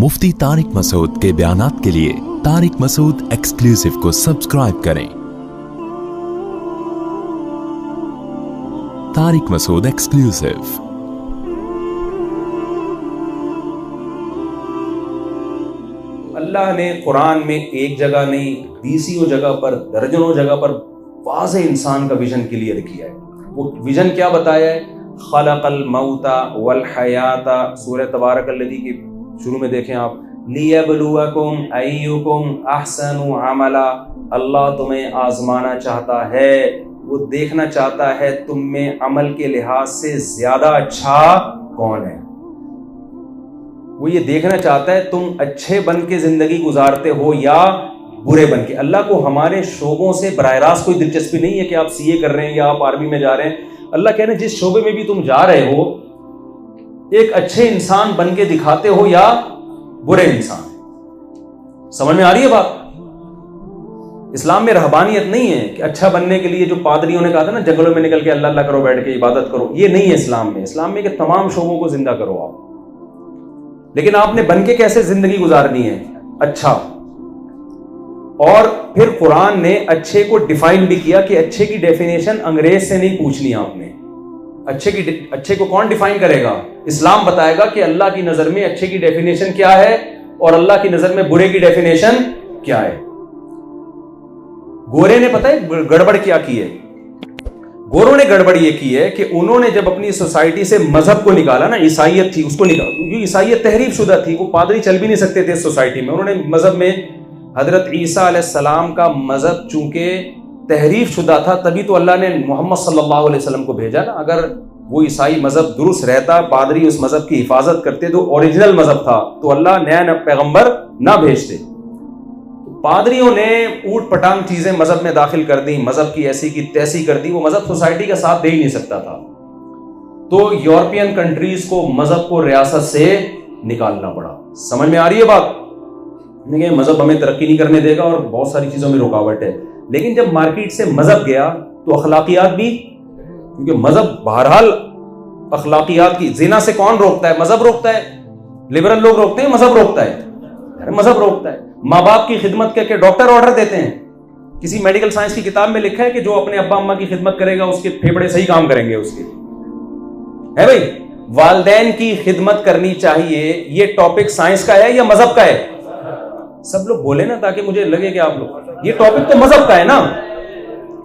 मुफ्ती तारिक मसूद के बयानात के लिए तारिक मसूद एक्सक्लूसिव को सब्सक्राइब करें। तारिक मसूद एक्सक्लूसिव। अल्लाह ने कुरान में एक जगह नहीं, बीसियों जगह पर, दर्जनों जगह पर वाज़ेह इंसान का विजन क्लियर किया है। वो विजन क्या बताया है? खलक़ल मौता वल हयाता, सूरह तबारकल्लज़ी के शुरू में देखें आप, लियब्लुवकुम अय्युकुम अहसनु अमला, अल्लाह तुम्हें आजमाना चाहता है, वो देखना चाहता है तुम में अमल के लिहाज से ज्यादा अच्छा कौन है। वो ये देखना चाहता है तुम अच्छे बन के जिंदगी गुजारते हो या बुरे बन के। अल्लाह को हमारे शोबों से बराह रास्त कोई दिलचस्पी नहीं है कि आप सीए कर रहे हैं या आप आर्मी में जा रहे हैं। अल्लाह कह रहे हैं जिस शोबे में भी तुम जा रहे हो, एक अच्छे इंसान बन के दिखाते हो या बुरे इंसान। समझ में आ रही है बात? इस्लाम में रहबानियत नहीं है कि अच्छा बनने के लिए जो पादरियों ने कहा था ना, जंगलों में निकल के अल्लाह अल्लाह करो, बैठ के इबादत करो, ये नहीं है इस्लाम में। इस्लाम में कि तमाम शोबों को जिंदा करो आप, लेकिन आपने बन के कैसे जिंदगी गुजारनी है? अच्छा। और फिर कुरान ने अच्छे को डिफाइन भी किया कि अच्छे की डेफिनेशन अंग्रेज से नहीं पूछनी आपने। अच्छे को कौन डिफाइन करेगा? इस्लाम बताएगा कि अल्लाह की नजर में अच्छे की डेफिनेशन क्या है और अल्लाह की नजर में बुरे की डेफिनेशन क्या है। गोरे ने पता है गड़बड़ क्या की है? गोरों ने गड़बड़ ये की है कि उन्होंने जब अपनी सोसाइटी से मजहब को निकाला ना, ईसाइयत थी उसको निकाला, क्योंकि ईसाइयत तहरीफ शुदा थी, वो पादरी चल भी नहीं सकते थे इस सोसाइटी में। उन्होंने मजहब में हजरत ईसा अलैहिस्सलाम का मजहब चूंकि तहरीफ शुदा था, तभी तो अल्लाह ने मोहम्मद सल्लल्लाहु अलैहि वसल्लम को भेजा ना। अगर वो ईसाई मजहब दुरुस्त रहता, पादरी उस मजहब की हिफाजत करते, तो ओरिजिनल मजहब था, तो अल्लाह नया पैगंबर ना भेजते। पादरियों ने ऊट पटांग चीजें मजहब में दाखिल कर दी, मजहब की ऐसी की तैसी कर दी, वो मजहब सोसाइटी का साथ दे ही नहीं सकता था। तो यूरोपियन कंट्रीज को मजहब को रियासत से निकालना पड़ा। समझ में आ रही है बात? मजहब हमें तरक्की नहीं करने देगा और बहुत सारी चीजों में रुकावट है। लेकिन जब मार्केट से मजहब गया तो अखलाकियात भी, क्योंकि मजहब बहरहाल अखलाकियात की, जिना से कौन रोकता है? मजहब रोकता है। लिबरल लोग रोकते हैं, मजहब रोकता है। मजहब रोकता है। माँ बाप की खिदमत करके डॉक्टर ऑर्डर देते हैं। किसी मेडिकल साइंस की किताब में लिखा है कि जो अपने अब्बा अम्मा की खिदमत करेगा उसके फेफड़े सही काम करेंगे उसके, है भाई। वालिदैन की खिदमत करनी चाहिए, ये टॉपिक साइंस का है या मजहब का है? सब लोग बोले ना, ताकि मुझे लगे कि आप लोग, ये टॉपिक तो मजहब का है ना।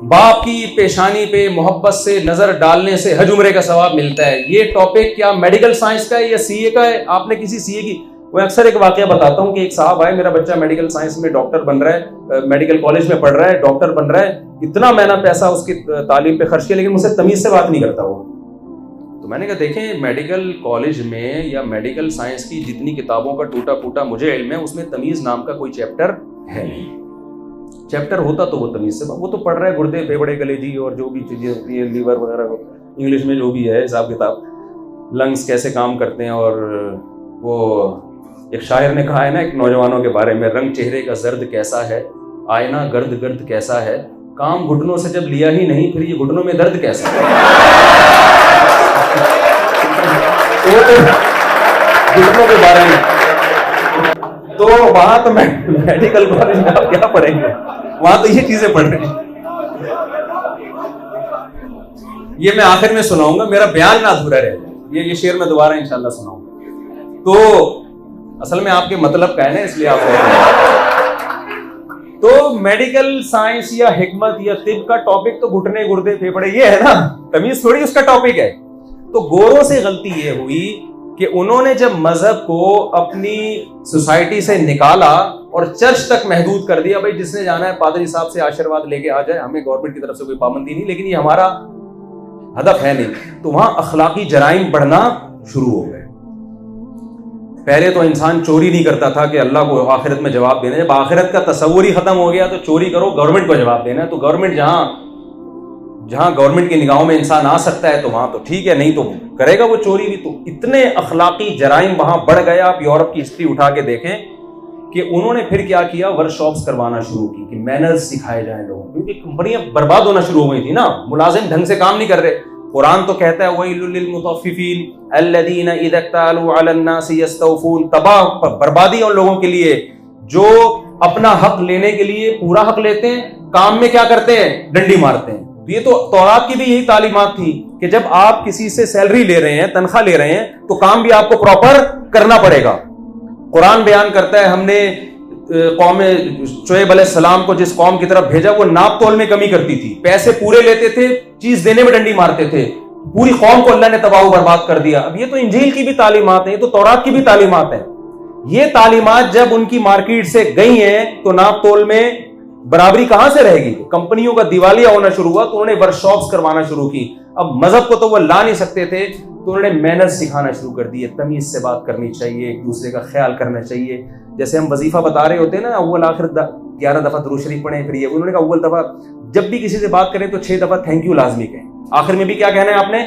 बाप की पेशानी पे मोहब्बत से नजर डालने से हज उम्रे का सवाब मिलता है, ये टॉपिक क्या मेडिकल साइंस का है या सीए का है? आपने किसी सीए की, मैं अक्सर एक वाकया बताता हूं कि एक साहब आए, मेरा बच्चा मेडिकल साइंस में डॉक्टर बन रहा है, मेडिकल कॉलेज में पढ़ रहा है, डॉक्टर बन रहा है, इतना मैंने पैसा उसकी तालीम पे खर्च किया, लेकिन मुझसे तमीज से बात नहीं करता वो। तो मैंने कहा देखें, मेडिकल कॉलेज में या मेडिकल साइंस की जितनी किताबों का टूटा फूटा मुझे इल्म है, उसमें तमीज नाम का कोई चैप्टर है नहीं। चैप्टर होता तो वो तमीज से, वो तो पढ़ रहा है गुर्दे फेफड़े कलेजी और जो भी चीजें होती है, लीवर वगैरह, इंग्लिश में जो भी है हिसाब किताब, लंग्स कैसे काम करते हैं। और वो एक शायर ने कहा है ना एक नौजवानों के बारे में, रंग चेहरे का जर्द कैसा है, आईना गर्द गर्द कैसा है, काम घुटनों से जब लिया ही नहीं, फिर ये घुटनों में दर्द कैसा है। तो घुटनों के बारे में, तो वहां तो मेडिकल कॉलेज में आप क्या पढ़ेंगे? वहां तो ये चीजें पढ़ रहे हैं। ये मैं आखिर में सुनाऊंगा, मेरा बयान ना अधूरा रहे, ये शेर मैं दोबारा इंशाल्लाह सुनाऊंगा। तो असल में आपके मतलब का है ना, इसलिए आप तो मेडिकल साइंस या हिकमत या तिब का टॉपिक तो घुटने गुर्दे फेफड़े ये है ना, तमीज थोड़ी उसका टॉपिक है। तो गोरों से गलती ये हुई कि उन्होंने जब मजहब को अपनी सोसाइटी से निकाला और चर्च तक महदूद कर दिया, भाई जिसने जाना है पादरी साहब से आशीर्वाद लेके आ जाए, हमें गवर्नमेंट की तरफ से कोई पाबंदी नहीं, लेकिन ये हमारा हदफ है नहीं। तो वहां अखलाकी जराइम बढ़ना शुरू हो गए। पहले तो इंसान चोरी नहीं करता था कि अल्लाह को आखिरत में जवाब देना है। जब आखिरत का तस्वुर ही खत्म हो गया तो चोरी करो, गवर्नमेंट को जवाब देना है। तो गवर्नमेंट जहां गवर्नमेंट की निगाहों में इंसान आ सकता है तो वहां तो ठीक है, नहीं तो करेगा वो चोरी भी। तो इतने अखलाकी जराइम वहां बढ़ गए। आप यूरोप की हिस्ट्री उठा के देखें कि उन्होंने फिर क्या किया, वर्कशॉप्स करवाना शुरू की कि मैनर्स सिखाए जाए लोगों को, क्योंकि कंपनियां बर्बाद होना शुरू हो गई थी ना, मुलाजिम ढंग से काम नहीं कर रहे। कुरान तो कहता है वैलुल लिल मुतफ्फिफीन अल्लज़ीना इज़ा इक्तालू अलन नासी यस्तौफून, तबाह बर्बादी उन लोगों के लिए जो अपना हक लेने के लिए पूरा हक लेते हैं, काम में क्या करते हैं, डंडी मारते हैं। तो ये तो तौरात की भी यही तालीमात थी कि जब आप किसी से सैलरी ले रहे हैं, तनख्वाह ले रहे हैं, तो काम भी आपको प्रॉपर करना पड़ेगा। कुरान बयान करता है हमने कौम शुएब अलैहिस्सलाम को जिस कौम की तरफ भेजा वो नाप तोल में कमी करती थी, पैसे पूरे लेते थे, चीज देने में डंडी मारते थे, पूरी कौम को अल्लाह ने तबाह बर्बाद कर दिया। अब ये तो इंजील की भी तालीमात है, ये तो तौरात की भी तालीमात है। ये तालीमात जब उनकी मार्केट से गई हैं तो नाप तोल में बराबरी कहां से रहेगी। कंपनियों का दिवालिया होना शुरू हुआ तो उन्होंने वर्कशॉप्स करवाना शुरू की। अब मजहब को तो वो ला नहीं सकते थे तो उन्होंने मैनर्स सिखाना शुरू कर दिए, तमीज से बात करनी चाहिए, एक दूसरे का ख्याल करना चाहिए। जैसे हम वजीफा बता रहे होते हैं ना, अव्वल आखिर 11 दफा दुरूद शरीफ पढ़े, फिर ये उन्होंने कहा अव्वल दफा जब भी किसी से बात करें तो 6 दफा थैंक यू लाजमी कहें, आखिर में भी क्या कहना है आपने,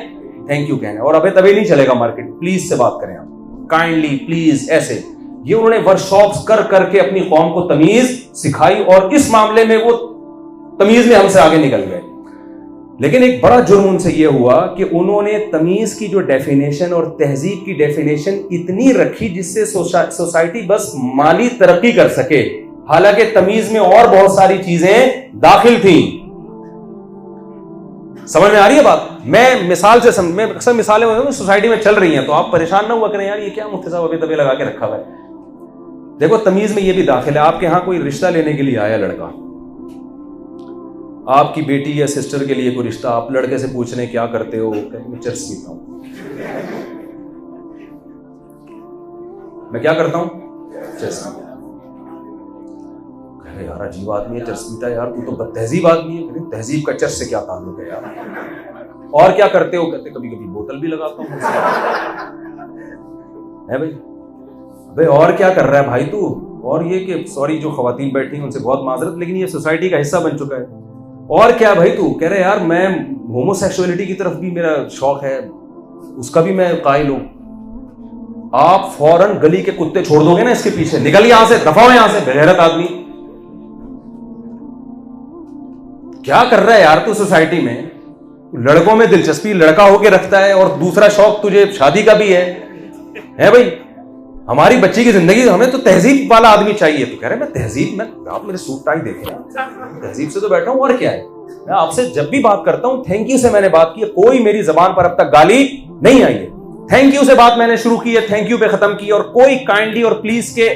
थैंक यू कहना है। और अबे तभी नहीं चलेगा मार्केट, प्लीज से बात करें आप, काइंडली, प्लीज, ऐसे। ये उन्होंने वर्कशॉप्स कर करके अपनी कौम को तमीज सिखाई और इस मामले में वो तमीज में हमसे आगे निकल गए। लेकिन एक बड़ा जुर्म उनसे यह हुआ कि उन्होंने तमीज की जो डेफिनेशन और तहजीब की डेफिनेशन इतनी रखी जिससे सोसाइटी बस माली तरक्की कर सके, हालांकि तमीज में और बहुत सारी चीजें दाखिल थी। समझ में आ रही है बात? मैं मिसाल से मैं अक्सर मिसालें सोसाइटी में चल रही हैं तो आप परेशान ना हुआ करें, यार ये क्या मुफ्ती साहब अभी तभी लगा के रखा हुआ है। देखो तमीज में ये भी दाखिल है। आपके यहां कोई रिश्ता लेने के लिए आया लड़का, आपकी बेटी या सिस्टर के लिए कोई रिश्ता, आप लड़के से पूछ रहे हैं क्या करते हो, मैं चर्च पीता हूं। मैं क्या करता हूं, चर्च पीता। अरे यार अजीब आदमी है, चर्च पीता है, यार तू तो बदतहजीब आदमी है। तहजीब का चर्च से क्या ताल्लुक है यार? और क्या करते हो? कहते कभी कभी बोतल भी लगाता हूं। है भाई, भाई और क्या कर रहा है भाई तू? और ये कि सॉरी जो खवातीन बैठी हैं उनसे बहुत माजरत, लेकिन ये सोसाइटी का हिस्सा बन चुका है। और क्या भाई तू? कह रहे यार मैं होमोसेक्सुअलिटी की तरफ भी मेरा शौक है, उसका भी मैं कायल हूं। आप फौरन गली के कुत्ते छोड़ दोगे ना इसके पीछे, निकल यहां से, दफा हो यहां से, बेगैरत आदमी। क्या कर रहा है यार तू सोसाइटी में? लड़कों में दिलचस्पी लड़का होके रखता है और दूसरा शौक तुझे शादी का भी है भाई। हमारी बच्ची की जिंदगी, हमें तो तहजीब वाला आदमी चाहिए। तो कह रहे मैं तहजीब में, आप मेरे सूट टाई देखे, तहजीब से तो बैठा हूं, और क्या है। मैं आपसे जब भी बात करता हूं थैंक यू से मैंने बात की है, कोई मेरी जबान पर अब तक गाली नहीं आई है। थैंक यू से बात मैंने शुरू की है, थैंक यू पे खत्म की, और कोई काइंडली और प्लीज के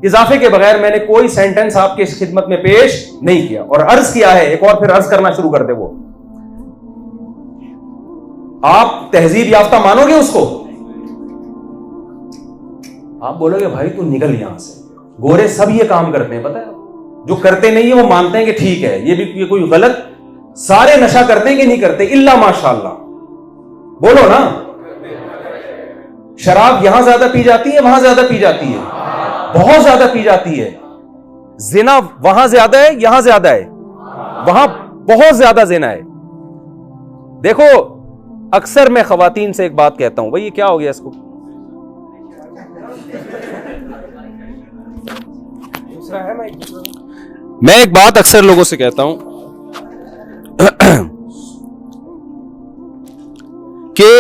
इजाफे के बगैर मैंने कोई सेंटेंस आपके खिदमत में पेश नहीं किया। और अर्ज किया है, एक और फिर अर्ज करना शुरू कर दे वो। आप तहजीब याफ्ता मानोगे उसको? आप बोलोगे भाई तू निकल यहां से। गोरे सब ये काम करते हैं, पता है? जो करते नहीं है वो मानते हैं कि ठीक है ये कोई गलत। सारे नशा करते हैं कि नहीं करते? इल्ला माशाअल्लाह, बोलो ना। शराब यहां ज्यादा पी जाती है, वहां ज्यादा पी जाती है, बहुत ज्यादा पी जाती है। जिना वहां ज्यादा है, यहां ज्यादा है, वहां बहुत ज्यादा जिना है। देखो अक्सर मैं खवातीन से एक बात कहता हूं, भाई ये क्या हो गया इसको, दूसरा है। मैं एक बात अक्सर लोगों से कहता हूं कि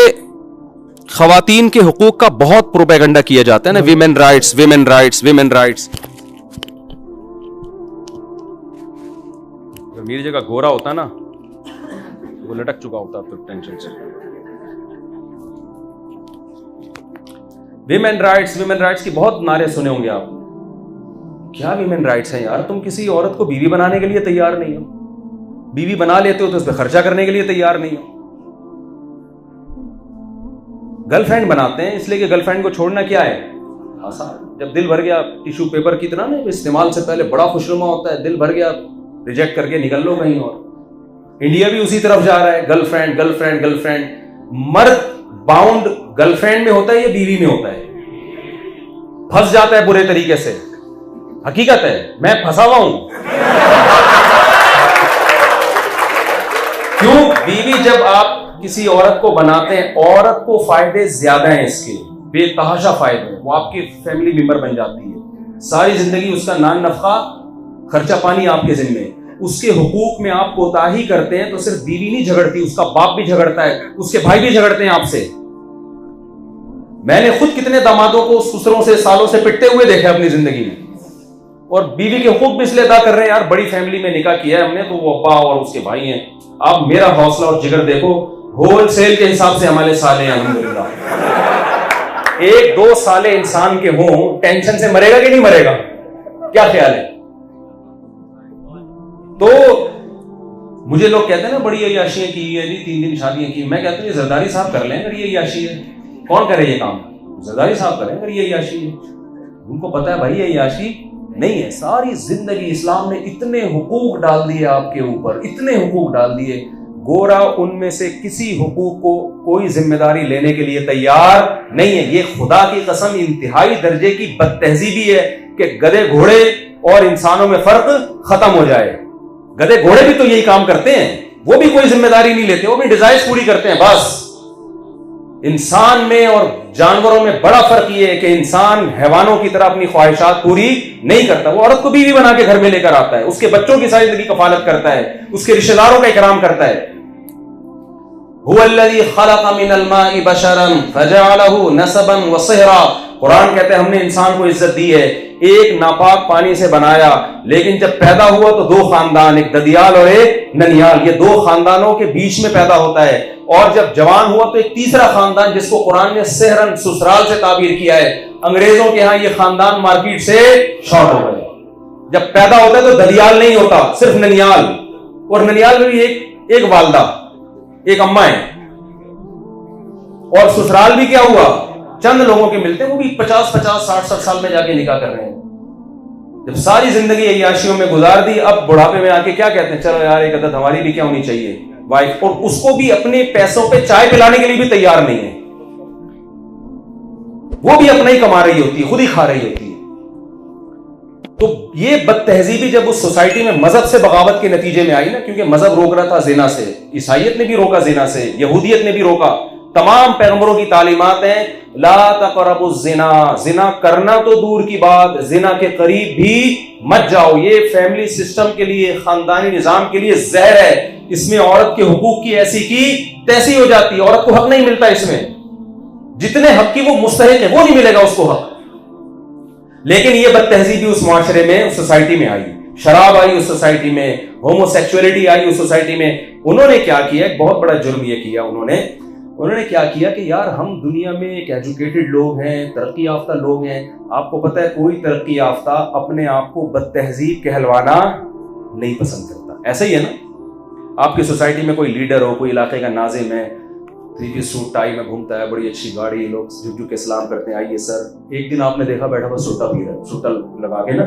खवातीन के हुकूक का बहुत प्रोपेगेंडा किया जाता है ना, women rights, women rights, women rights. मेरी जगह गोरा होता ना, वो लटक चुका होता तो टेंशन से। विमेन राइट्स की बहुत नारे सुने होंगे आप। क्या विमेन राइट्स हैं यार? तुम किसी औरत को बीवी बनाने के लिए तैयार नहीं हो, बीवी बना लेते हो तो उस पर खर्चा करने के लिए तैयार नहीं हो। गर्लफ्रेंड बनाते हैं इसलिए कि गर्लफ्रेंड को छोड़ना क्या है, आसान। जब दिल भर गया, टिश्यू पेपर की तरह ना, इस्तेमाल से पहले बड़ा खुशनुमा होता है, दिल भर गया रिजेक्ट करके निकल लो कहीं और। इंडिया भी उसी तरफ जा रहा है, गर्लफ्रेंड गर्लफ्रेंड गर्लफ्रेंड। मर्द बाउंड गर्लफ्रेंड में होता है या बीवी में होता है? फंस जाता है बुरे तरीके से, हकीकत है, मैं फंसा हुआ हूं। क्यों? बीवी जब आप किसी औरत को बनाते हैं, औरत को फायदे ज्यादा हैं, इसके बेतहाशा फायदे। वो आपकी फैमिली मेंबर बन जाती है, सारी जिंदगी उसका नान नफका खर्चा पानी आपके जिम्मे। उसके हुकूक में आप कोताही करते हैं तो सिर्फ बीवी नहीं झगड़ती, उसका बाप भी झगड़ता है, उसके भाई भी झगड़ते हैं आपसे। मैंने खुद कितने दामादों को ससुरों से सालों से पिटते हुए देखा अपनी जिंदगी में, और बीवी के हुकूक भी इसलिए अदा कर रहे हैं, यार बड़ी फैमिली में निकाह किया है हमने तो वो अब्बा और उसके भाई हैं। आप मेरा हौसला और जिगर देखो, होलसेल के हिसाब से हमारे साले हैं अल्हम्दुलिल्लाह। 1-2 साले इंसान के हों, टेंशन से मरेगा कि नहीं मरेगा? क्या ख्याल है? तो मुझे लोग कहते हैं ना बड़ी अय्याशियां की है जी, 3 दिन शादियां की। मैं कहता हूँ ये जरदारी साहब कर लें अगर ये अय्याशी है। कौन करे ये काम? जरदारी साहब करें अगर ये अय्याशी है। उनको पता है भाई ये अय्याशी नहीं है। सारी जिंदगी इस्लाम ने इतने हुकूक डाल दिए आपके ऊपर, इतने हुकूक डाल दिए, गोरा उनमें से किसी हुकूक को कोई जिम्मेदारी लेने के लिए तैयार नहीं है। ये खुदा की कसम इंतहाई दर्जे की बदतहजीबी है कि गधे घोड़े और इंसानों में फर्क खत्म हो जाए। गधे घोड़े भी तो यही काम करते हैं, वो भी कोई जिम्मेदारी नहीं लेते, वो भी डिजायर्स पूरी करते हैं बस। इंसान में और जानवरों में बड़ा फर्क ये है कि इंसान हैवानों की तरह अपनी ख्वाहिशात पूरी नहीं करता। वो औरत को बीवी बना के घर में लेकर आता है, उसके बच्चों की सारी जिंदगी कफालत करता है, उसके रिश्तेदारों का इकराम करता है। हुवल्लज़ी खलक़ मिनल माइ बशरन फजअलहु नसबन व सिहरा। कुरान कहते हैं हमने इंसान को इज्जत दी है, एक नापाक पानी से बनाया, लेकिन जब पैदा हुआ तो 2 खानदान, एक ददियाल और एक ननियाल, ये 2 खानदानों के बीच में पैदा होता है। और जब जवान हुआ तो एक तीसरा खानदान जिसको कुरान ने सेहरन ससुराल से ताबीर किया है। अंग्रेजों के यहां ये खानदान मार्केट से शॉर्ट हो गए। जब पैदा होता है तो ददियाल नहीं होता, सिर्फ ननियाल, और ननियाल में भी एक वालदा, एक अम्मा है। और ससुराल भी क्या हुआ, चंद लोगों के मिलते हैं, वो भी 50-50, 60-60 साल में जाके निकाह कर रहे हैं। जब सारी जिंदगी अय्याशियों में गुजार दी, अब बुढ़ापे में आके क्या कहते हैं, चलो यार एक अदद हमारी भी क्या होनी चाहिए वाइफ, और उसको भी अपने पैसों पे चाय पिलाने के लिए भी तैयार नहीं है। वो भी अपना ही कमा रही होती है, खुद ही खा रही होती है। तो ये बदतहजीबी जब उस सोसाइटी में मजहब से बगावत के नतीजे में आई ना, क्योंकि मजहब रोक रहा था जिना से, ईसाइयत ने भी रोका जिना से, यहूदियत ने भी रोका, तमाम पैगंबरों की तालीमात हैं ला तक़रबुज़ ज़िना, जिना करना तो दूर की बात, जिना के करीब भी मत जाओ। ये फैमिली सिस्टम के लिए, खानदानी निजाम के लिए जहर है। इसमें औरत के हुकूक की ऐसी की तैसी हो जाती है, औरत को हक नहीं मिलता इसमें, जितने हक की वो मुस्तहिक है वो नहीं मिलेगा उसको हक। लेकिन ये बदतहजीबी उस माशरे में, उस सोसाइटी में आई, शराब आई उस सोसाइटी में, होमोसेक्सुअलिटी आई उस सोसाइटी में। उन्होंने क्या किया, एक बहुत बड़ा जुर्म ये किया उन्होंने क्या किया कि यार हम दुनिया में एक एजुकेटेड लोग हैं, तरक्की याफ्ता लोग हैं। आपको पता है कोई तरक्की याफ्ता अपने आप को बदतहजीब कहलवाना नहीं पसंद करता। ऐसा ही है ना, आपकी सोसाइटी में कोई लीडर हो, कोई इलाके का नाजिम है, 3 पीस सूट टाई में घूमता है, बड़ी अच्छी गाड़ी, लोग झुक झुक के सलाम करते हैं, आइए सर। एक दिन आपने देखा बैठा बस सोटा पी रहा है, सोटा लगा के ना,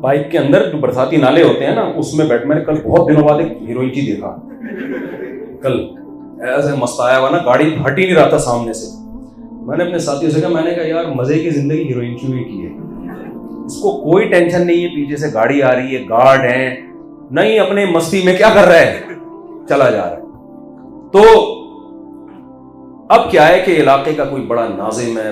बाइक के अंदर जो बरसाती नाले होते हैं ना उसमें बैठ। मैंने कल बहुत दिनों बाद एक हीरोइन की देखा, कल ऐसे मस्ताया हुआ ना, गाड़ी हट ही नहीं रहा था सामने से। मैंने अपने साथियों से कहा, मैंने कहा यार मजे की जिंदगी हीरोइन क्यों ही की है, इसको कोई टेंशन नहीं है, पीछे से गाड़ी आ रही है, गार्ड है, नहीं अपने मस्ती में क्या कर रहा है, चला जा रहा है। तो अब क्या है कि इलाके का कोई बड़ा नाजिम है,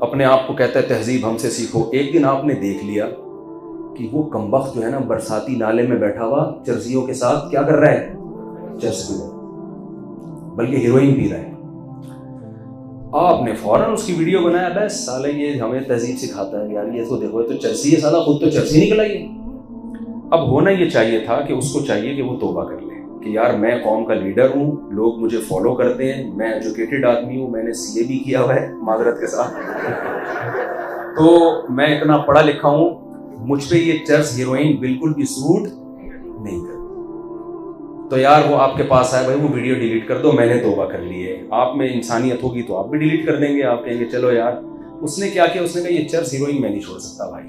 अपने आप को कहता है तहजीब हमसे सीखो। एक दिन आपने देख लिया कि वो कमबख्त जो है ना बरसाती नाले में बैठा हुआ चर्सियों के साथ क्या कर रहा है, चर्स पी रहा है, बल्कि हीरोइन पी रहा है। आपने फौरन उसकी वीडियो बनाया, बस साले ये हमें तहजीब सिखाता है यार, ये तो देखो ये तो चर्सी है, साला खुद तो चर्सी निकल आई है। अब होना ये चाहिए था कि उसको चाहिए कि वो तौबा कर ले कि यार मैं कौम का लीडर हूँ, लोग मुझे फॉलो करते हैं, मैं एजुकेटेड आदमी हूँ, मैंने CA भी किया हुआ है माजरत के साथ तो मैं इतना पढ़ा लिखा हूँ, मुझ पे ये चर्स हीरोइन बिल्कुल भी सूट नहीं करती। तो यार वो आपके पास आए, भाई वो वीडियो डिलीट कर दो, मैंने तौबा कर ली है। आप में इंसानियत होगी तो आप भी डिलीट कर देंगे, आप कहेंगे चलो यार। उसने क्या किया, उसने कहा ये चर्स हीरोइन मैं नहीं छोड़ सकता भाई,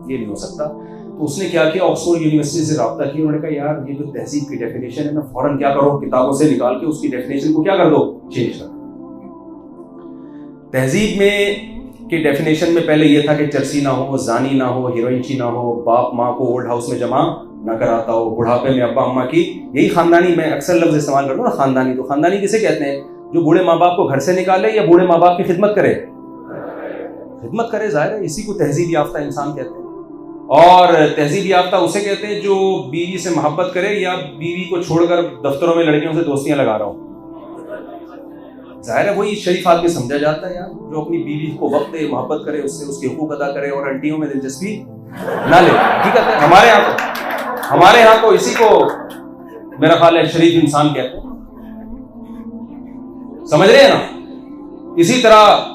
ये नहीं हो सकता। तो उसने क्या किया, ऑक्सफोर्ड यूनिवर्सिटी से रब्ता किया, उन्होंने कहा यार ये जो तहजीब की डेफिनेशन है ना, फौरन क्या करो, किताबों से निकाल के उसकी डेफिनेशन को क्या कर दो, चेंज कर। तहजीब में की डेफिनेशन में पहले ये था कि चर्सी ना हो, जानी ना हो, हीरोइनची ना हो, बाप माँ को ओल्ड हाउस में जमा ना कराता हो, बुढ़ापे में अब्बा अम्मा की, यही खानदानी, मैं अक्सर लफ्ज इस्तेमाल करता हूँ ना खानदानी। तो खानदानी किसे कहते हैं, जो बूढ़े माँ बाप को घर से निकाले या बूढ़े माँ बाप की खिदमत करे, जाहिर है इसी को तहजीब याफ्ता इंसान कहते हैं। और तहजीब याफ्ता उसे कहते हैं जो बीवी से मोहब्बत करे या बीवी को छोड़कर दफ्तरों में लड़कियों से दोस्तियां लगा रहा हो। जाहिर है वही शरीफ आदमी समझा जाता है यार, जो अपनी बीवी को वक्त दे, मोहब्बत करे, उससे उसके हुकूक अदा करे और आंटियों में दिलचस्पी ना ले। ठीक है, हमारे यहाँ तो इसी को मेरा ख्याल है शरीफ इंसान कहते हैं। समझ रहे हैं ना? इसी तरह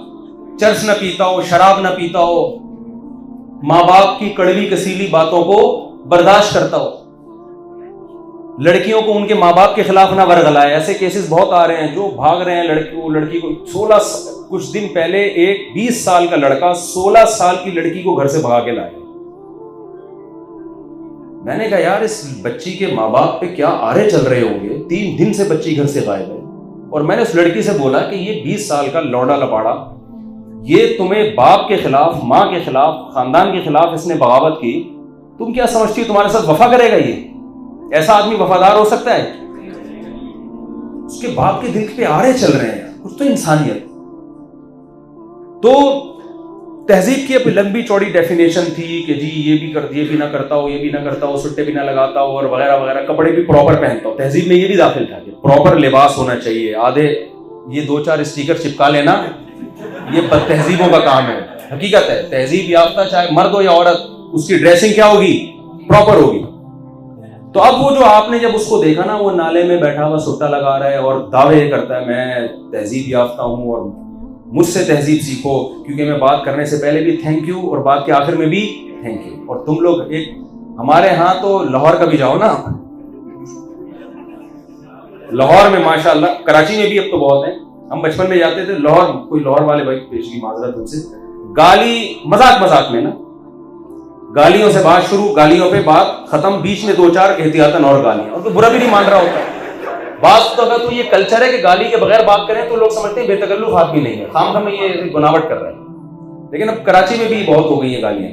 चर्स न पीता हो, शराब न पीता हो, माँ बाप की कड़वी कसीली बातों को बर्दाश्त करता हो, लड़कियों को उनके माँ बाप के खिलाफ ना वर्गलाए। ऐसे केसेस बहुत आ रहे हैं जो भाग रहे हैं लड़की को 16 कुछ दिन पहले एक 20 साल का लड़का 16 साल की लड़की को घर से भगा के लाया। मैंने कहा यार इस बच्ची के माँ बाप पे क्या आरे चल रहे होंगे, 3 दिन से बच्ची घर से गायब है। और मैंने उस लड़की से बोला कि ये 20 साल का लौंडा लपाड़ा, ये तुम्हें बाप के खिलाफ, माँ के खिलाफ, खानदान के खिलाफ इसने बगावत की, तुम क्या समझती हो तुम्हारे साथ वफा करेगा? ये ऐसा आदमी वफादार हो सकता है? उसके बाप के दिल पे आरे चल रहे हैं, कुछ तो इंसानियत। तो तहजीब की अब लंबी चौड़ी डेफिनेशन थी कि जी ये भी ना करता हो, ये भी ना करता हो, सुट्टे भी ना लगाता हो और वगैरह वगैरह, कपड़े भी प्रॉपर पहनता हो। तहजीब में ये भी दाखिल था कि प्रॉपर लिबास होना चाहिए। आधे ये 2-4 स्टिकर चिपका लेना ये बदतहजीबों का काम है। हकीकत है तहजीब याफ्ता चाहे मर्द हो या औरत, उसकी ड्रेसिंग क्या होगी? प्रॉपर होगी। तो अब वो जो आपने जब उसको देखा ना, वो नाले में बैठा हुआ सुट्टा लगा रहा है और दावे करता है मैं तहजीब याफ्ता हूं और मुझसे तहजीब सीखो, क्योंकि मैं बात करने से पहले भी थैंक यू और बात के आखिर में भी थैंक यू। और तुम लोग एक हमारे यहाँ तो लाहौर कभी जाओ ना, लाहौर में माशाल्लाह, कराची में भी अब तो बहुत है, हम बचपन में जाते थे लाहौर, कोई लाहौर वाले भाई पेश की माजरत उनसे, गाली मजाक में ना, गालियों से बात शुरू, गालियों पे बात खत्म, बीच में 2-4 एहतियातन और गालियां, और तो बुरा भी नहीं मान रहा होता। बात तो अगर तो ये कल्चर है कि गाली के बगैर बात करें तो लोग समझते हैं बेतकल्लुफ आदमी नहीं है, खाम में ये गुनावट कर रहा है। लेकिन अब कराची में भी बहुत हो गई है गालियां।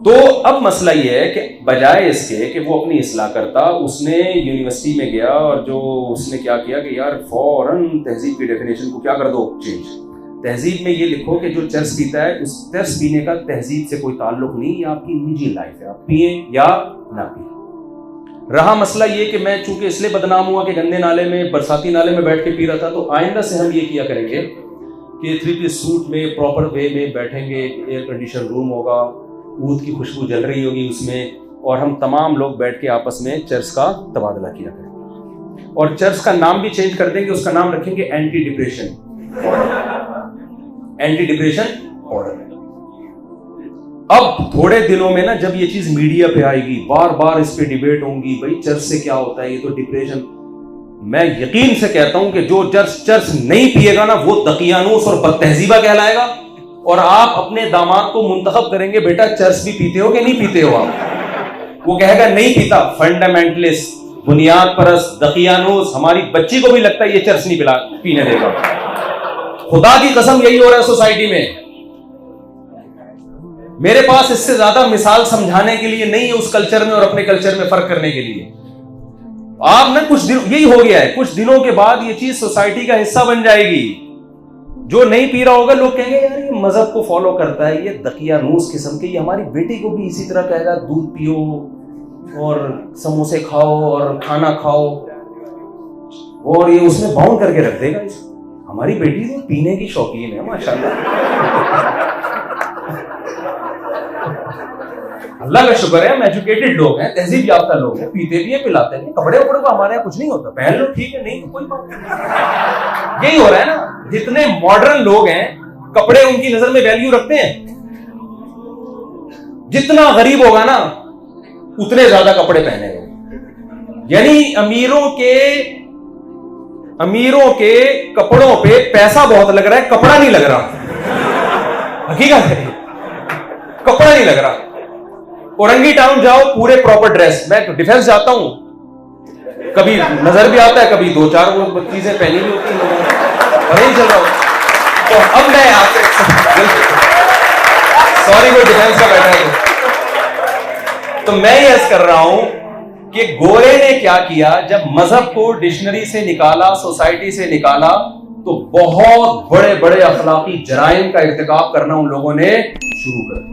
तो अब मसला ये है कि बजाय इसके कि वो अपनी इस्लाह करता, उसने यूनिवर्सिटी में गया और जो उसने क्या किया कि यार फौरन तहजीब की डेफिनेशन को क्या कर दो, चेंज। तहजीब में ये लिखो कि जो चर्स पीता है, उस चर्स पीने का तहजीब से कोई ताल्लुक नहीं, ये आपकी निजी लाइफ है, आप पिए या ना पिए। रहा मसला ये कि मैं चूंकि इसलिए बदनाम हुआ कि गंदे नाले में, बरसाती नाले में बैठ के पी रहा था, तो आइंदा से हम ये किया करेंगे कि 3-piece सूट में प्रॉपर वे में बैठेंगे, एयर कंडीशन रूम होगा, ऊद की खुशबू जल रही होगी उसमें, और हम तमाम लोग बैठ के आपस में चर्च का तबादला किया करेंगे। और चर्च का नाम भी चेंज कर देंगे, उसका नाम रखेंगे एंटी डिप्रेशन ऑर्डर। अब थोड़े दिनों में ना जब ये चीज मीडिया पे आएगी, बार बार इस पे डिबेट होंगी, भाई चर्च से क्या होता है, ये तो डिप्रेशन। मैं यकीन से कहता हूं कि जो चर्च नहीं पिएगा ना, वो दकियानूस और बदतहजीबा कहलाएगा, और आप अपने दामाद को मुंतखब करेंगे, बेटा चर्च भी पीते हो कि नहीं पीते हो आप? वो कहेगा नहीं पीता, फंडामेंटलिस्ट, बुनियाद परस्त, दकियानूस। हमारी बच्ची को भी लगता है ये चर्च नहीं पीने देगा। खुदा की कसम यही हो रहा है सोसाइटी में। मेरे पास इससे ज्यादा मिसाल समझाने के लिए नहीं है उस कल्चर में और अपने कल्चर में फर्क करने के लिए। आप ना कुछ दिन, यही हो गया है, कुछ दिनों के बाद ये चीज सोसाइटी का हिस्सा बन जाएगी। जो नहीं पी रहा होगा लोग कहेंगे यार ये मजहब को फॉलो करता है, ये दकियानूस किस्म के, ये हमारी बेटी को भी इसी तरह कहेगा दूध पियो और समोसे खाओ और खाना खाओ, और ये उसमें बाउंड करके रख देगा। हमारी बेटी तो पीने की शौकीन है माशाल्लाह। अल्लाह का शुक्र है हम एजुकेटेड लोग हैं, तहजीब याफ्ता लोग हैं, पीते भी हैं, पिलाते हैं। कपड़े उपड़े को हमारे यहाँ कुछ नहीं होता, पहन लो ठीक है, नहीं तो कोई बात नहीं। यही हो रहा है ना, जितने मॉडर्न लोग हैं कपड़े उनकी नजर में वैल्यू रखते हैं। जितना गरीब होगा ना उतने ज्यादा कपड़े पहनेगा। यानी अमीरों के कपड़ों पे पैसा बहुत लग रहा है, कपड़ा नहीं लग रहा। हकीकत है, कपड़ा नहीं लग रहा। औरंगी टाउन जाओ, पूरे प्रॉपर ड्रेस। मैं डिफेंस जाता हूं, कभी नजर भी आता है, कभी 2-4 वो चीजें पहनी भी होती हैं, वही चल रहा हूं। तो अब मैं आपसे सॉरी कोई डिफेंस का बैठा है, तो मैं ये अर्ज कर रहा हूं कि गोरे ने क्या किया, जब मजहब को डिक्शनरी से निकाला, सोसाइटी से निकाला, तो बहुत बड़े बड़े अखलाकी जराइम का इर्तिकाब करना उन लोगों ने शुरू कर दिया।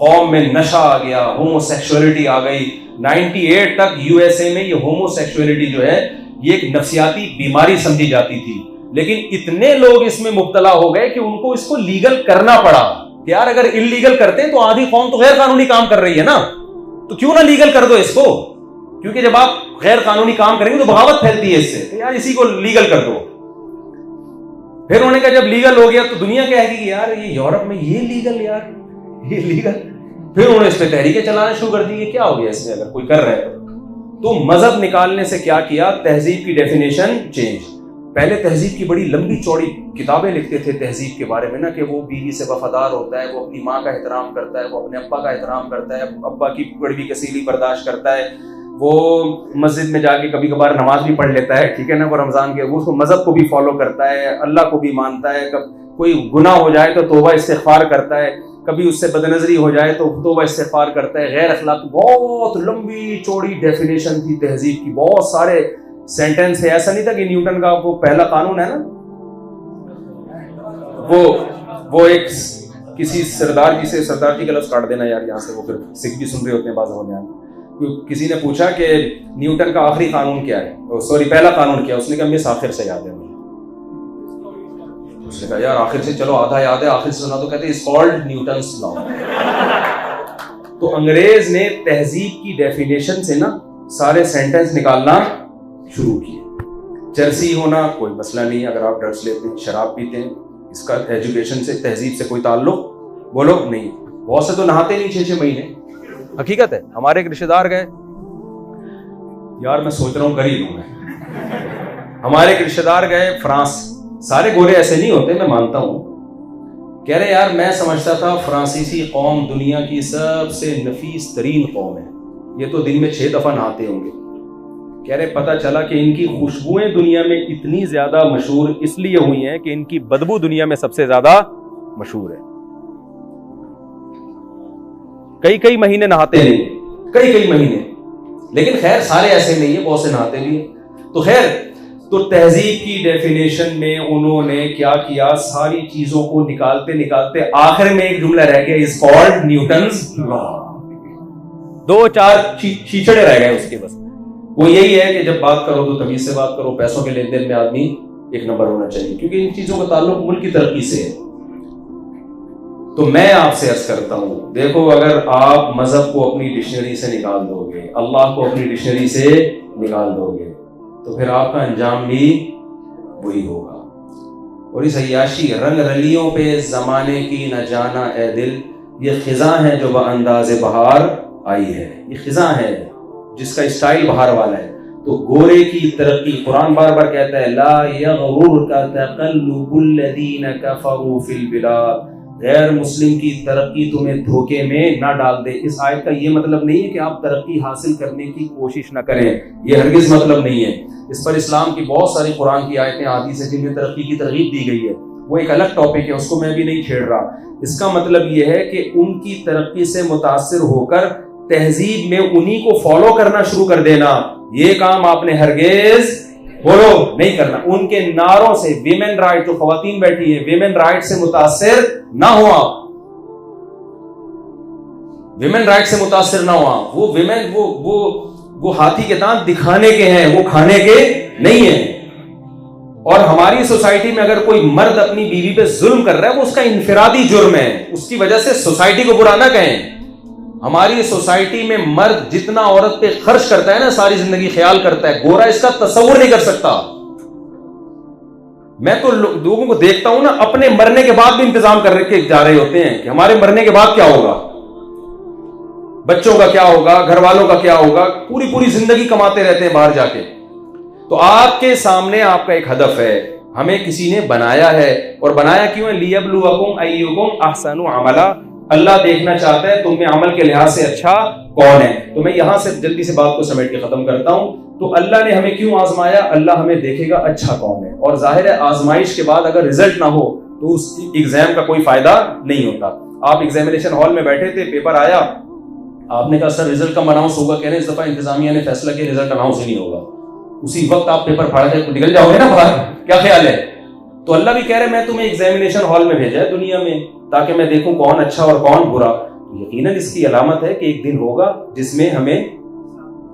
कौम में नशा आ गया, होमोसेक्सुअलिटी आ गई। 98 तक यूएसए में ये होमोसेक्सुअलिटी जो है ये एक नफसियाती बीमारी समझी जाती थी, लेकिन इतने लोग इसमें मुब्तला हो गए कि उनको इसको लीगल करना पड़ा कि यार अगर इलीगल करते हैं तो आधी कौम तो गैर कानूनी काम कर रही है ना, तो क्यों ना लीगल कर दो इसको, क्योंकि जब आप गैर कानूनी काम करेंगे तो बगावत फैलती है इससे, तो यार इसी को लीगल कर दो। फिर उन्होंने कहा जब लीगल हो गया तो दुनिया कहेगी कि यार ये यूरोप में ये लीगल, यार ये लीगल। फिर उन्होंने इस पे तहरीकें चलाना शुरू कर दी, क्या हो गया इसमें अगर कोई कर रहा है तो मजहब निकालने से क्या किया, तहजीब की डेफिनेशन चेंज। पहले तहजीब की बड़ी लंबी चौड़ी किताबें लिखते थे तहजीब के बारे में ना, कि वो बीवी से वफादार होता है, वो अपनी माँ का एहतराम करता है, वो अपने अब्बा का एहतराम करता है, अब्बा की कड़वी कसीली बर्दाश्त करता है, वो मस्जिद में जाके कभी कभार नमाज भी पढ़ लेता है, ठीक है ना, वो रमजान के वो उसको मजहब को भी फॉलो करता है, अल्लाह को भी मानता है, कोई गुनाह हो जाए तो तौबा इस्तिग़फ़ार करता है, कभी उससे बदनजरी हो जाए तो तौबा इस्तिग़फ़ार करता है, गैर अखलाक। बहुत लंबी चौड़ी डेफिनेशन थी तहजीब की, बहुत सारे सेंटेंस है। ऐसा नहीं था कि न्यूटन का वो पहला कानून है ना, वो एक किसी सरदार जी से, सरदार जी का लफ्ज़ काट देना यार यहाँ से, वो फिर सिख भी सुन रहे होते हैं बाज़ में। किसी ने पूछा कि न्यूटन का आखिरी कानून क्या है, सॉरी पहला कानून क्या है, उसने कहा मिस आखिर से याद है मुझे। उसने कहा यार आखिर से चलो आधा याद है, आखिर से सुना, तो कहते इट्स कॉल्ड न्यूटन्स लॉ। तो अंग्रेज ने तहजीब की डेफिनेशन से ना सारे सेंटेंस निकालना शुरू किए। चरसी होना कोई मसला नहीं, अगर आप ड्रग्स लेते हैं, शराब पीते हैं, इसका एजुकेशन से, तहजीब से कोई ताल्लुक बोलो नहीं। बहुत से तो नहाते नहीं 6-6 महीने, हकीकत है। हमारे एक रिश्तेदार गए, यार मैं सोच रहा हूं कर ही लूं मैं। हमारे एक रिश्तेदार गए फ्रांस, सारे गोरे ऐसे नहीं होते मैं मानता हूं, कह रहे यार मैं समझता था फ्रांसीसी कौम दुनिया की सबसे नफीस तरीन कौम है, ये तो दिन में 6 दफा नहाते होंगे। कह रहे पता चला कि इनकी खुशबुएं दुनिया में इतनी ज्यादा मशहूर इसलिए हुई हैं कि इनकी बदबू दुनिया में सबसे ज्यादा मशहूर है। कई महीने नहाते नहीं, कई महीने, लेकिन खैर सारे ऐसे नहीं है, बहुत से नहाते भी हैं। तो खैर, तो तहजीब की डेफिनेशन में उन्होंने क्या किया, सारी चीजों को निकालते निकालते आखिर में एक जुमला रह गया, इज कॉल्ड न्यूटन्स लॉ। 2-4 छीछड़े रह गए उसके, बस वो यही है कि जब बात करो तो तमीज से बात करो, पैसों के लेन देन में आदमी एक नंबर होना चाहिए, क्योंकि इन चीजों का ताल्लुक मुल्क की तरक्की से है। तो मैं आपसे अर्ज करता हूं, देखो अगर आप मजहब को अपनी डिक्शनरी से निकाल दोगे, अल्लाह को अपनी डिक्शनरी से निकाल दोगे, तो फिर आपका अंजाम भी वही होगा। और इस अय्याशी रंग रलियों पे जमाने की न जाना ए दिल, ये खिजा है जो बअंदाज़े बहार आई है, ये खिजा है जिसका स्टाइल बहार वाला है। तो गोरे की तरक्की, कुरान बार बार कहता है ला यग़रुरका तक़ल्लुबुल्लज़ीना कफ़रू फिल बिलाद, गैर मुस्लिम की तरक्की तुम्हें धोखे में ना डाल दे। इस आयत का ये मतलब नहीं है कि आप तरक्की हासिल करने की कोशिश ना करें, ये हरगिज मतलब नहीं है। इस पर इस्लाम की बहुत सारी कुरान की आयतें हदीस है जिनमें तरक्की की तरगीब दी गई है, वो एक अलग टॉपिक है, उसको मैं भी नहीं छेड़ रहा। इसका मतलब ये है कि उनकी तरक्की से मुतासिर होकर तहजीब में उन्हीं को फॉलो करना शुरू कर देना, ये काम आपने हरगिज बोलो नहीं करना। उनके नारों से विमेन राइट, जो खवातीन बैठी है, विमेन राइट से मुतासिर ना हो आप, विमेन राइट से मुतासिर ना हो आप। वो विमेन वो हाथी के दांत दिखाने के हैं, वो खाने के नहीं है। और हमारी सोसाइटी में अगर कोई मर्द अपनी बीवी पे जुल्म कर रहा है, वो उसका इनफिरादी जुर्म है, उसकी वजह से सोसाइटी को बुरा ना कहें। हमारी सोसाइटी में मर्द जितना औरत पे खर्च करता है ना, सारी जिंदगी ख्याल करता है, गोरा इसका तस्वुर नहीं कर सकता। मैं तो लोगों को देखता हूं ना, अपने मरने के बाद भी इंतजाम कर के जा रहे होते हैं कि हमारे मरने के बाद क्या होगा, बच्चों का क्या होगा, घर वालों का क्या होगा, पूरी जिंदगी कमाते रहते हैं बाहर जाके। तो आपके सामने आपका एक हदफ है, हमें किसी ने बनाया है, और बनाया क्यों है, लियब्लुवकुम अय्युकुम अहसनु अमला। अल्लाह देखना चाहता है तुम में अमल के लिहाज से अच्छा कौन है। तो मैं यहां से जल्दी से बात को समेट के खत्म करता हूं। तो अल्लाह ने हमें क्यों आजमाया, अल्लाह हमें देखेगा अच्छा कौन है। और जाहिर है आजमाइश के बाद अगर रिजल्ट ना हो तो उस एग्जाम का कोई फायदा नहीं होता। आप एग्जामिनेशन हॉल में बैठे थे, पेपर आया, आपने कहा सर रिजल्ट कब अनाउंस होगा, कह रहे इस दफा इंतजामिया ने फैसला किया रिजल्ट अनाउंस ही नहीं होगा। उसी वक्त आप पेपर फाड़ के निकल जाओगे ना बाहर, क्या ख्याल है। तो अल्लाह भी कह रहे मैं तुम्हें एग्जामिनेशन हॉल में भेजा है दुनिया में, ताकि मैं देखूं कौन अच्छा और कौन बुरा। तो यकीनन इसकी अलामत है कि एक दिन होगा जिसमें हमें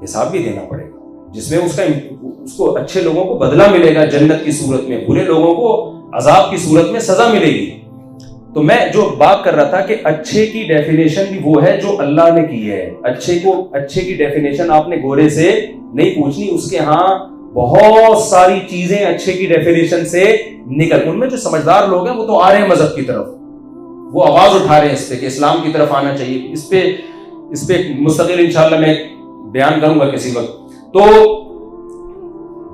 हिसाब भी देना पड़ेगा, जिसमें उसको अच्छे लोगों को बदला मिलेगा जन्नत की सूरत में, बुरे लोगों को अजाब की सूरत में सजा मिलेगी। तो मैं जो बात कर रहा था कि अच्छे की डेफिनेशन भी वो है जो अल्लाह ने की है। अच्छे की डेफिनेशन आपने गोरे से नहीं पूछनी, उसके यहाँ बहुत सारी चीजें अच्छे की डेफिनेशन से निकल, उनमें जो समझदार लोग हैं वो तो आ रहे हैं मजहब की तरफ, वो आवाज उठा रहे हैं इस पे कि इस्लाम की तरफ आना चाहिए। इस पे मुस्तकिल इंशाल्लाह मैं बयान करूंगा किसी वक्त। तो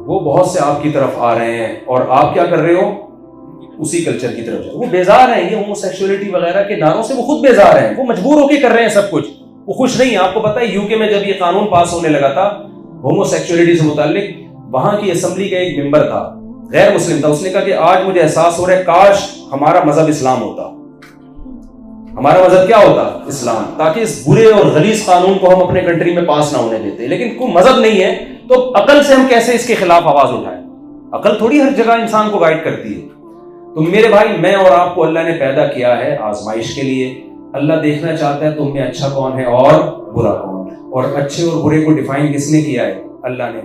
वो बहुत से आपकी तरफ आ रहे हैं और आप क्या कर रहे हो, उसी कल्चर की तरफ। वो बेजार हैं, ये होमोसेक्सुअलिटी वगैरह के नारों से वो खुद बेजार हैं, वो मजबूर होकर कर रहे हैं सब कुछ, वो खुश नहीं है। आपको पता है यूके में जब ये कानून पास होने लगा था होमोसेक्सुअलिटी से मुताल्लिक, वहां की असेंबली का एक मेंबर था, गैर मुस्लिम था, उसने कहा कि आज मुझे एहसास हो रहा है काश हमारा मजहब इस्लाम होता। हमारा मजहब क्या होता? इस्लाम, ताकि इस बुरे और गलीज कानून को हम अपने कंट्री में पास ना होने देते। लेकिन कोई मजहब नहीं है तो अकल से हम कैसे इसके खिलाफ आवाज उठाएं? अकल थोड़ी हर जगह इंसान को गाइड करती है। तो मेरे भाई, मैं और आपको अल्लाह ने पैदा किया है आजमाइश के लिए। अल्लाह देखना चाहता है तुम में अच्छा कौन है और बुरा कौन है, और अच्छे और बुरे को डिफाइन किसने किया है? अल्लाह ने।